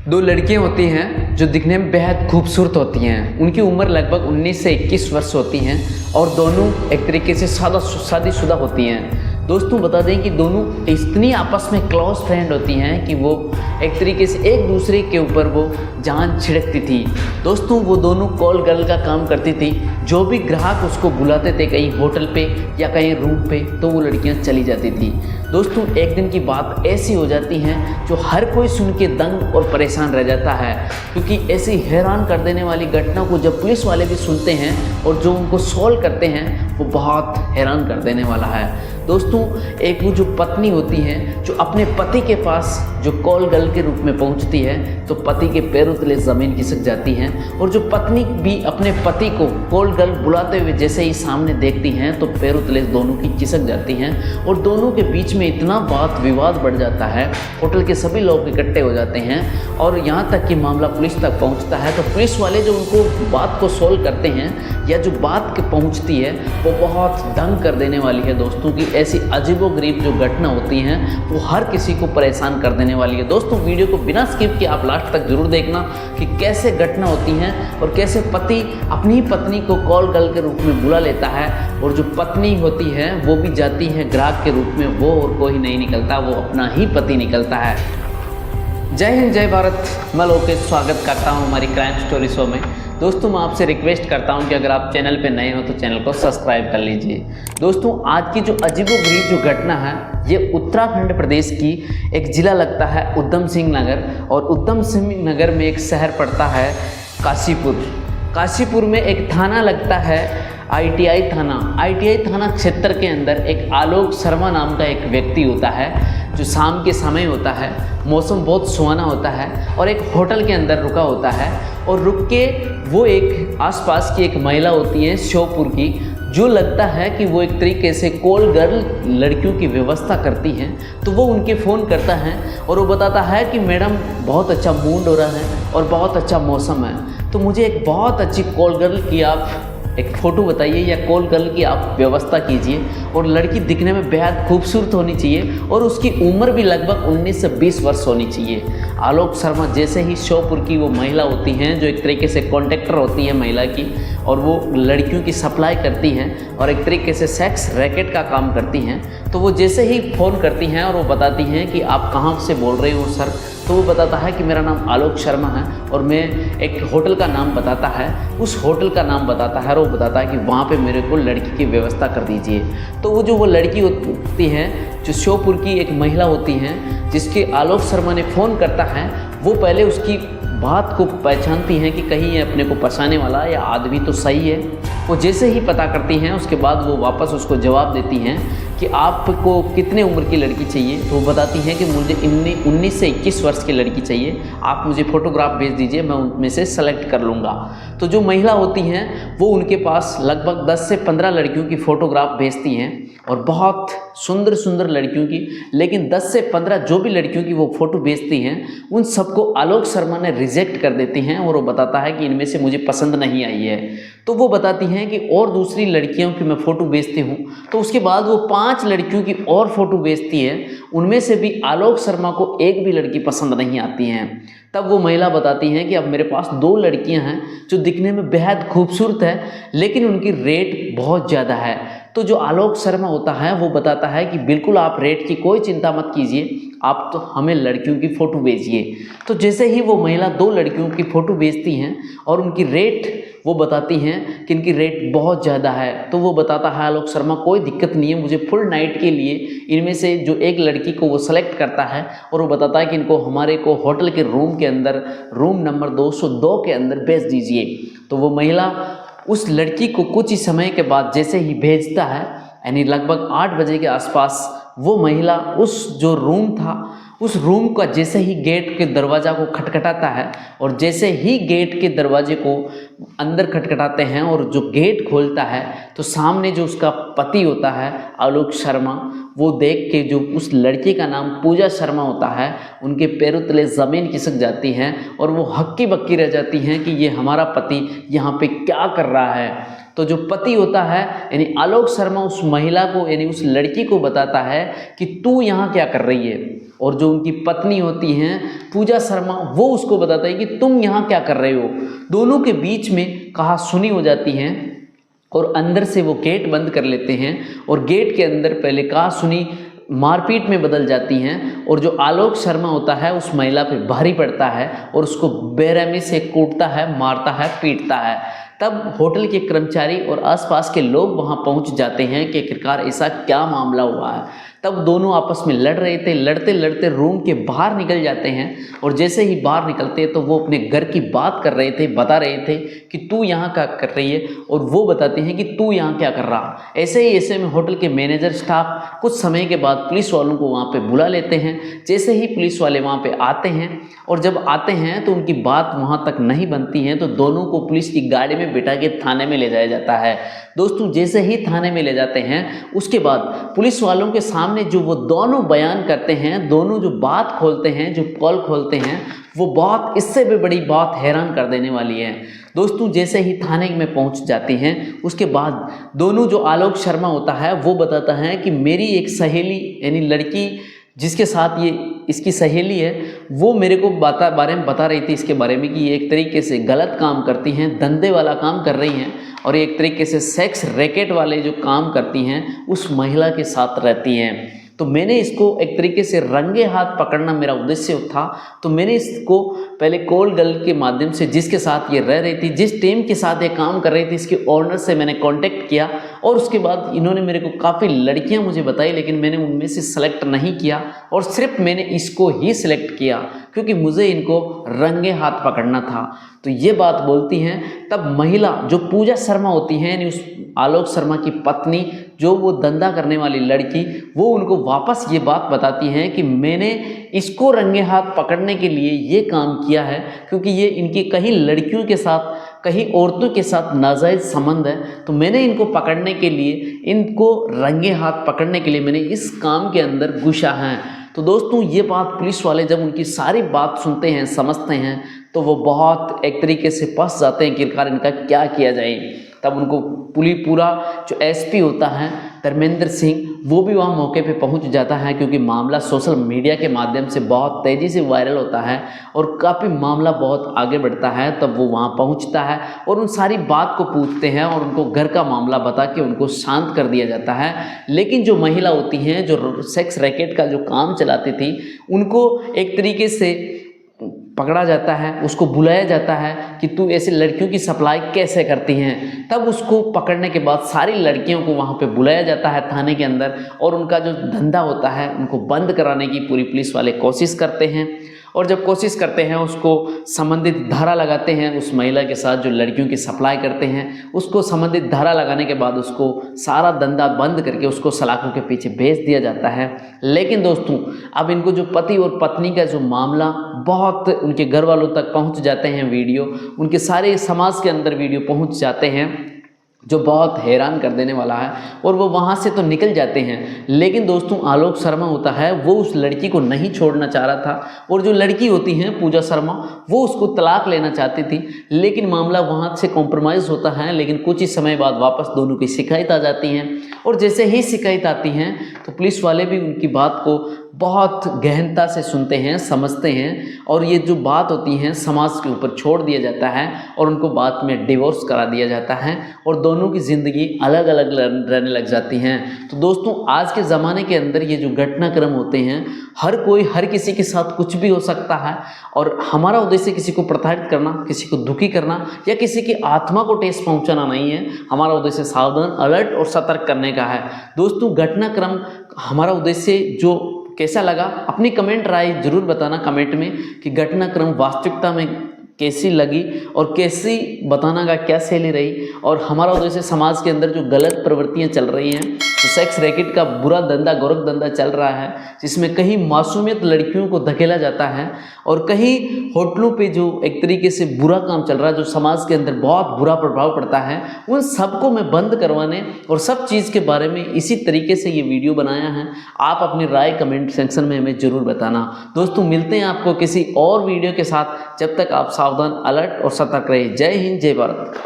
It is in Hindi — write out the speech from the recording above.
दो लड़कियां होती हैं जो दिखने में बेहद खूबसूरत होती हैं। उनकी उम्र लगभग 19 से 21 वर्ष होती हैं और दोनों एक तरीके से शादीशुदा होती हैं। दोस्तों बता दें कि दोनों इतनी आपस में क्लोज फ्रेंड होती हैं कि वो एक तरीके से एक दूसरे के ऊपर वो जान छिड़कती थी। दोस्तों वो दोनों कॉल गर्ल का काम करती थी। जो भी ग्राहक उसको बुलाते थे कहीं होटल पे या कहीं रूम पे, तो वो लड़कियां चली जाती थी। दोस्तों एक दिन की बात ऐसी हो जाती है जो हर कोई सुन के दंग और परेशान रह जाता है, क्योंकि ऐसी हैरान कर देने वाली घटना को जब पुलिस वाले भी सुनते हैं और जो उनको सॉल्व करते हैं वो बहुत हैरान कर देने वाला है। दोस्तों एक वो जो पत्नी होती है जो अपने पति के पास जो कॉल गर्ल के रूप में पहुंचती है, तो पति के पैरों तले ज़मीन खिसक जाती है। और जो पत्नी भी अपने पति को कॉल गर्ल बुलाते हुए जैसे ही सामने देखती हैं तो पैरों तले दोनों की खिसक जाती हैं और दोनों के बीच में इतना बात विवाद बढ़ जाता है। होटल के सभी लोग इकट्ठे हो जाते हैं और यहाँ तक कि मामला पुलिस तक पहुँचता है। तो पुलिस वाले जो उनको बात को सोल्व करते हैं या जो बात पहुँचती है वो बहुत दंग कर देने वाली है। दोस्तों की ऐसी अजीबोगरीब जो घटना होती हैं वो हर किसी को परेशान कर देने वाली है। दोस्तों वीडियो को बिना स्किप किए आप लास्ट तक जरूर देखना कि कैसे घटना होती हैं और कैसे पति अपनी पत्नी को कॉल गर्ल के रूप में बुला लेता है और जो पत्नी होती है वो भी जाती है ग्राहक के रूप में। वो और कोई नहीं निकलता, वो अपना ही पति निकलता है। जय हिंद जय भारत, मैं लोकेश स्वागत करता हूँ हमारी क्राइम स्टोरी शो में। दोस्तों मैं आपसे रिक्वेस्ट करता हूं कि अगर आप चैनल पे नए हो तो चैनल को सब्सक्राइब कर लीजिए। दोस्तों आज की जो अजीबोगरीब जो घटना है ये उत्तराखंड प्रदेश की एक ज़िला लगता है उधम सिंह नगर, और उधम सिंह नगर में एक शहर पड़ता है काशीपुर। काशीपुर में एक थाना लगता है ITI थाना। ITI थाना क्षेत्र के अंदर एक आलोक शर्मा नाम का एक व्यक्ति होता है जो शाम के समय होता है, मौसम बहुत सुहाना होता है और एक होटल के अंदर रुका होता है। और रुक के वो एक आसपास की एक महिला होती है श्योपुर की, जो लगता है कि वो एक तरीके से कॉल गर्ल लड़कियों की व्यवस्था करती हैं। तो वो उनके फ़ोन करता है और वो बताता है कि मैडम बहुत अच्छा मूड हो रहा है और बहुत अच्छा मौसम है, तो मुझे एक बहुत अच्छी कॉल गर्ल की आप एक फ़ोटो बताइए या कॉल गर्ल की आप व्यवस्था कीजिए। और लड़की दिखने में बेहद खूबसूरत होनी चाहिए और उसकी उम्र भी लगभग 19 से 20 वर्ष होनी चाहिए। आलोक शर्मा जैसे ही श्योपुर की वो महिला होती हैं जो एक तरीके से कॉन्ट्रैक्टर होती है महिला की, और वो लड़कियों की सप्लाई करती हैं और एक तरीके से सेक्स रैकेट का काम करती हैं। तो वो जैसे ही फ़ोन करती हैं और वो बताती हैं कि आप कहाँ से बोल रहे हो सर, तो वो बताता है कि मेरा नाम आलोक शर्मा है और मैं एक होटल का नाम बताता है, उस होटल का नाम बताता है और वो बताता है कि वहाँ पे मेरे को लड़की की व्यवस्था कर दीजिए। तो वो लड़की होती है जो श्योपुर की एक महिला होती हैं जिसके आलोक शर्मा ने फ़ोन करता है, वो पहले उसकी बात को पहचानती हैं कि कहीं ये अपने को फंसाने वाला या आदमी तो सही है। वो जैसे ही पता करती हैं उसके बाद वो वापस उसको जवाब देती हैं कि आपको कितने उम्र की लड़की चाहिए। तो वो बताती हैं कि मुझे 19 से 21 वर्ष की लड़की चाहिए, आप मुझे फ़ोटोग्राफ भेज दीजिए, मैं उनमें से सेलेक्ट कर लूँगा। तो जो महिला होती हैं वो उनके पास लगभग 10 से 15 लड़कियों की फ़ोटोग्राफ भेजती हैं और बहुत सुंदर सुंदर लड़कियों की, लेकिन 10 से 15 जो भी लड़कियों की वो फ़ोटो भेजती हैं उन सबको आलोक शर्मा ने रिजेक्ट कर देती हैं और वो बताता है कि इनमें से मुझे पसंद नहीं आई है। तो वो बताती हैं कि और दूसरी लड़कियों की मैं फ़ोटो भेजती हूँ। तो उसके बाद वो 5 लड़कियों की और फ़ोटो भेजती है, उनमें से भी आलोक शर्मा को एक भी लड़की पसंद नहीं आती हैं। तब वो महिला बताती हैं कि अब मेरे पास 2 लड़कियां हैं जो दिखने में बेहद खूबसूरत है, लेकिन उनकी रेट बहुत ज़्यादा है। तो जो आलोक शर्मा होता है वो बताता है कि बिल्कुल आप रेट की कोई चिंता मत कीजिए, आप तो हमें लड़कियों की फ़ोटो भेजिए। तो जैसे ही वो महिला 2 लड़कियों की फ़ोटो भेजती हैं और उनकी रेट वो बताती हैं कि इनकी रेट बहुत ज़्यादा है, तो वो बताता है आलोक शर्मा कोई दिक्कत नहीं है, मुझे फुल नाइट के लिए इनमें से जो एक लड़की को वो सेलेक्ट करता है और वो बताता है कि इनको हमारे को होटल के रूम के अंदर रूम नंबर 202 के अंदर भेज दीजिए। तो वो महिला उस लड़की को कुछ ही समय के बाद जैसे ही भेजता है, यानी लगभग 8 बजे के आसपास, वो महिला उस जो रूम था उस रूम का जैसे ही गेट के दरवाज़ा को खटखटाता है और जैसे ही गेट के दरवाजे को अंदर खटखटाते हैं और जो गेट खोलता है तो सामने जो उसका पति होता है आलोक शर्मा, वो देख के जो उस लड़की का नाम पूजा शर्मा होता है, उनके पैरों तले ज़मीन खिसक जाती हैं और वो हक्की बक्की रह जाती हैं कि ये हमारा पति यहाँ पे क्या कर रहा है। तो जो पति होता है यानी आलोक शर्मा उस महिला को यानी उस लड़की को बताता है कि तू यहाँ क्या कर रही है, और जो उनकी पत्नी होती हैं पूजा शर्मा, वो उसको बताता है कि तुम यहाँ क्या कर रहे हो। दोनों के बीच में कहा सुनी हो जाती है और अंदर से वो गेट बंद कर लेते हैं और गेट के अंदर पहले कहा सुनी मारपीट में बदल जाती हैं और जो आलोक शर्मा होता है उस महिला पे भारी पड़ता है और उसको बेरहमी से कूटता है, मारता है, पीटता है। तब होटल के कर्मचारी और आसपास के लोग वहां पहुंच जाते हैं कि आखिरकार ऐसा क्या मामला हुआ है। तब दोनों आपस में लड़ रहे थे, लड़ते लड़ते रूम के बाहर निकल जाते हैं और जैसे ही बाहर निकलते तो वो अपने घर की बात कर रहे थे, बता रहे थे कि तू यहाँ क्या कर रही है और वो बताते हैं कि तू यहाँ क्या कर रहा। ऐसे में होटल के मैनेजर स्टाफ कुछ समय के बाद पुलिस वालों को वहाँ पे बुला लेते हैं। जैसे ही पुलिस वाले वहाँ पे आते हैं और जब आते हैं तो उनकी बात वहाँ तक नहीं बनती है तो दोनों को पुलिस की गाड़ी में बिठा के थाने में ले जाया जाता है। दोस्तों जैसे ही थाने में ले जाते हैं उसके बाद पुलिस वालों के सामने जो वो दोनों बयान करते हैं, दोनों जो बात खोलते हैं, जो कॉल खोलते हैं, वो बात इससे भी बड़ी बात हैरान कर देने वाली है। दोस्तों जैसे ही थाने में पहुंच जाती हैं उसके बाद दोनों जो आलोक शर्मा होता है वो बताता है कि मेरी एक सहेली यानी लड़की जिसके साथ ये इसकी सहेली है वो मेरे को बारे में बता रही थी इसके बारे में कि ये एक तरीके से गलत काम करती हैं, धंधे वाला काम कर रही हैं और एक तरीके से सेक्स रैकेट वाले जो काम करती हैं उस महिला के साथ रहती हैं। तो मैंने इसको एक तरीके से रंगे हाथ पकड़ना मेरा उद्देश्य था। तो मैंने इसको पहले कॉल गर्ल के माध्यम से जिसके साथ ये रह रही थी, जिस टीम के साथ ये काम कर रही थी, इसके ओनर से मैंने कांटेक्ट किया और उसके बाद इन्होंने मेरे को काफ़ी लड़कियां मुझे बताई, लेकिन मैंने उनमें से सेलेक्ट नहीं किया और सिर्फ मैंने इसको ही सिलेक्ट किया क्योंकि मुझे इनको रंगे हाथ पकड़ना था। तो ये बात बोलती हैं। तब महिला जो पूजा शर्मा होती हैं यानी उस आलोक शर्मा की पत्नी, जो वो धंधा करने वाली लड़की, वो उनको वापस ये बात बताती हैं कि मैंने इसको रंगे हाथ पकड़ने के लिए ये काम किया है क्योंकि ये इनकी कहीं लड़कियों के साथ, कहीं औरतों के साथ नाजायज़ संबंध है। तो मैंने इनको पकड़ने के लिए, इनको रंगे हाथ पकड़ने के लिए मैंने इस काम के अंदर घुसा है। तो दोस्तों ये बात पुलिस वाले जब उनकी सारी बात सुनते हैं, समझते हैं, तो वो बहुत एक तरीके से फंस जाते हैं कि आखिरकार इनका क्या किया जाए। तब उनको पूरा जो एसपी होता है धर्मेंद्र सिंह, वो भी वहाँ मौके पे पहुँच जाता है क्योंकि मामला सोशल मीडिया के माध्यम से बहुत तेज़ी से वायरल होता है और काफ़ी मामला बहुत आगे बढ़ता है। तब वो वहाँ पहुँचता है और उन सारी बात को पूछते हैं और उनको घर का मामला बता के उनको शांत कर दिया जाता है। लेकिन जो महिला होती हैं जो सेक्स रैकेट का जो काम चलाती थी, उनको एक तरीके से पकड़ा जाता है, उसको बुलाया जाता है कि तू ऐसे लड़कियों की सप्लाई कैसे करती हैं। तब उसको पकड़ने के बाद सारी लड़कियों को वहाँ पे बुलाया जाता है थाने के अंदर और उनका जो धंधा होता है उनको बंद कराने की पूरी पुलिस वाले कोशिश करते हैं। और जब कोशिश करते हैं उसको संबंधित धारा लगाते हैं, उस महिला के साथ जो लड़कियों की सप्लाई करते हैं उसको संबंधित धारा लगाने के बाद उसको सारा धंधा बंद करके उसको सलाखों के पीछे भेज दिया जाता है। लेकिन दोस्तों अब इनको जो पति और पत्नी का जो मामला बहुत उनके घर वालों तक पहुंच जाते हैं, वीडियो उनके सारे समाज के अंदर वीडियो पहुंच जाते हैं जो बहुत हैरान कर देने वाला है और वो वहाँ से तो निकल जाते हैं। लेकिन दोस्तों आलोक शर्मा होता है वो उस लड़की को नहीं छोड़ना चाह रहा था और जो लड़की होती हैं पूजा शर्मा वो उसको तलाक लेना चाहती थी। लेकिन मामला वहाँ से कॉम्प्रोमाइज़ होता है। लेकिन कुछ ही समय बाद वापस दोनों की शिकायत आ जाती हैं और जैसे ही शिकायत आती हैं तो पुलिस वाले भी उनकी बात को बहुत गहनता से सुनते हैं, समझते हैं और ये जो बात होती है समाज के ऊपर छोड़ दिया जाता है और उनको बाद में डिवोर्स करा दिया जाता है और दोनों की ज़िंदगी अलग अलग रहने लग जाती हैं। तो दोस्तों आज के ज़माने के अंदर ये जो घटनाक्रम होते हैं हर किसी के साथ कुछ भी हो सकता है और हमारा उद्देश्य किसी को प्रताड़ित करना, किसी को दुखी करना या किसी की आत्मा को ठेस पहुंचाना नहीं है। हमारा उद्देश्य सावधान, अलर्ट और सतर्क करने का है। दोस्तों घटनाक्रम हमारा उद्देश्य जो कैसा लगा अपनी कमेंट राय जरूर बताना कमेंट में कि घटनाक्रम वास्तविकता में कैसी लगी और कैसी बताना का क्या शैली रही। और हमारा उद्देश्य समाज के अंदर जो गलत प्रवृत्तियां चल रही हैं, जो सेक्स रैकेट का बुरा धंधा, गोरख धंधा चल रहा है, जिसमें कहीं मासूमियत लड़कियों को धकेला जाता है और कहीं होटलों पे जो एक तरीके से बुरा काम चल रहा है, जो समाज के अंदर बहुत बुरा प्रभाव पड़ता है, उन सबको मैं बंद करवाने और सब चीज़ के बारे में इसी तरीके से ये वीडियो बनाया है। आप अपनी राय कमेंट सेक्शन में हमें ज़रूर बताना। दोस्तों मिलते हैं आपको किसी और वीडियो के साथ। जब तक आप सावधान, अलर्ट और सतर्क रहिए। जय हिंद, जय भारत।